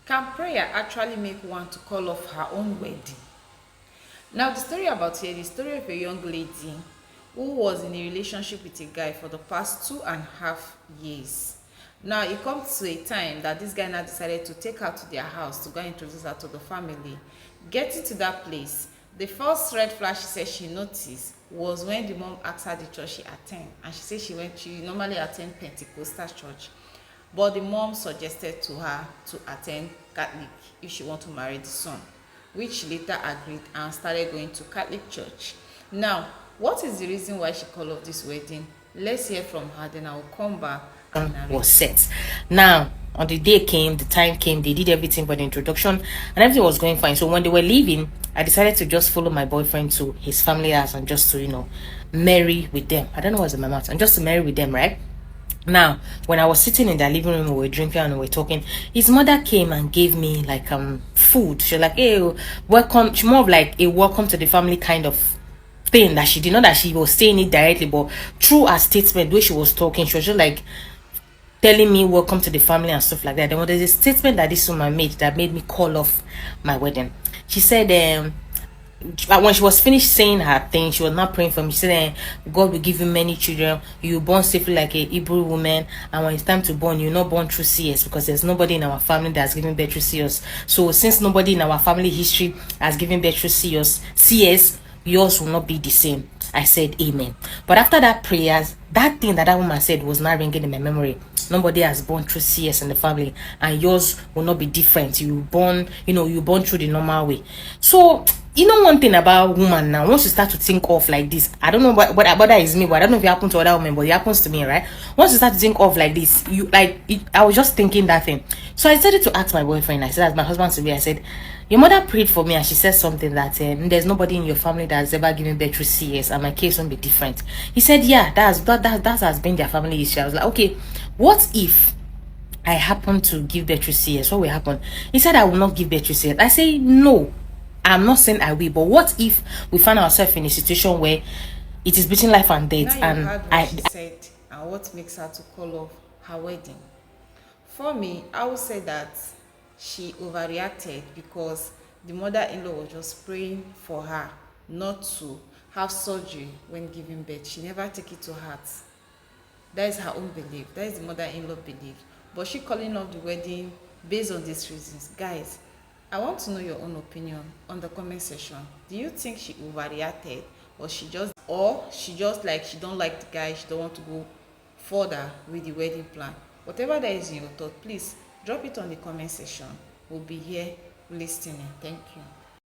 Can prayer actually make one to call off her own wedding? Now, the story about here, the story of a young lady who was in a relationship with a guy for the past 2.5 years. Now, it comes to a time that this guy now decided to take her to their house to go and introduce her to the family. Getting to that place, the first red flag she said she noticed was when the mom asked her the church she attend, and she said she normally attend Pentecostal church, but the mom suggested to her to attend Catholic if she want to marry the son, which she later agreed and started going to Catholic church. Now, what is the reason why she called off this wedding? Let's hear from her, then I will come back and was set. Now, on the day came, the time came, they did everything for the introduction, and everything was going fine. So when they were leaving, I decided to just follow my boyfriend to his family house and just to, marry with them. I don't know what's in my mouth. And just to marry with them, right? Now, when I was sitting in their living room, we were drinking and we were talking. His mother came and gave me like food. She was like, "Hey, welcome." She more of like a welcome to the family kind of thing that she did not that she was saying it directly, but through her statement, the way she was talking, she was just like telling me welcome to the family and stuff like that. Then there's a statement that this woman made that made me call off my wedding. She said, when she was finished saying her thing, she was not praying for me. She said, God will give you many children. You born safely like a Hebrew woman, and when it's time to born, you're not born through CS, because there's nobody in our family that's giving birth through CS. So since nobody in our family history has given birth through CS, yours will not be the same. I said amen. But after that prayers, that thing that woman said was not ringing in my memory. Nobody has born through CS in the family, and yours will not be different. You born through the normal way. So one thing about woman now, once you start to think of like this, I don't know what that is me, but I don't know if it happens to other women, but it happens to me, right? Once you start to think of like this, I was just thinking that thing. So I started to ask my boyfriend. I said, as my husband to be, I said, your mother prayed for me and she said something that there's nobody in your family that's ever given birth through CS, and my case won't be different. He said, yeah, that has been their family history. I was like, okay, what if I happen to give birth through CS? What will happen? He said, I will not give birth through CS. I say, no, I'm not saying I will, but what if we find ourselves in a situation where it is between life and death? Now you heard what she said and what makes her to call off her wedding. For me, I would say that she overreacted because the mother-in-law was just praying for her not to have surgery when giving birth. She never take it to heart. That is her own belief. That is the mother-in-law belief. But she calling off the wedding based on these reasons. Guys, I want to know your own opinion on the comment section. Do you think she overreacted, or she just like she don't like the guy, she don't want to go further with the wedding plan? Whatever that is in your thought, please drop it on the comment section. We'll be here listening. Thank you.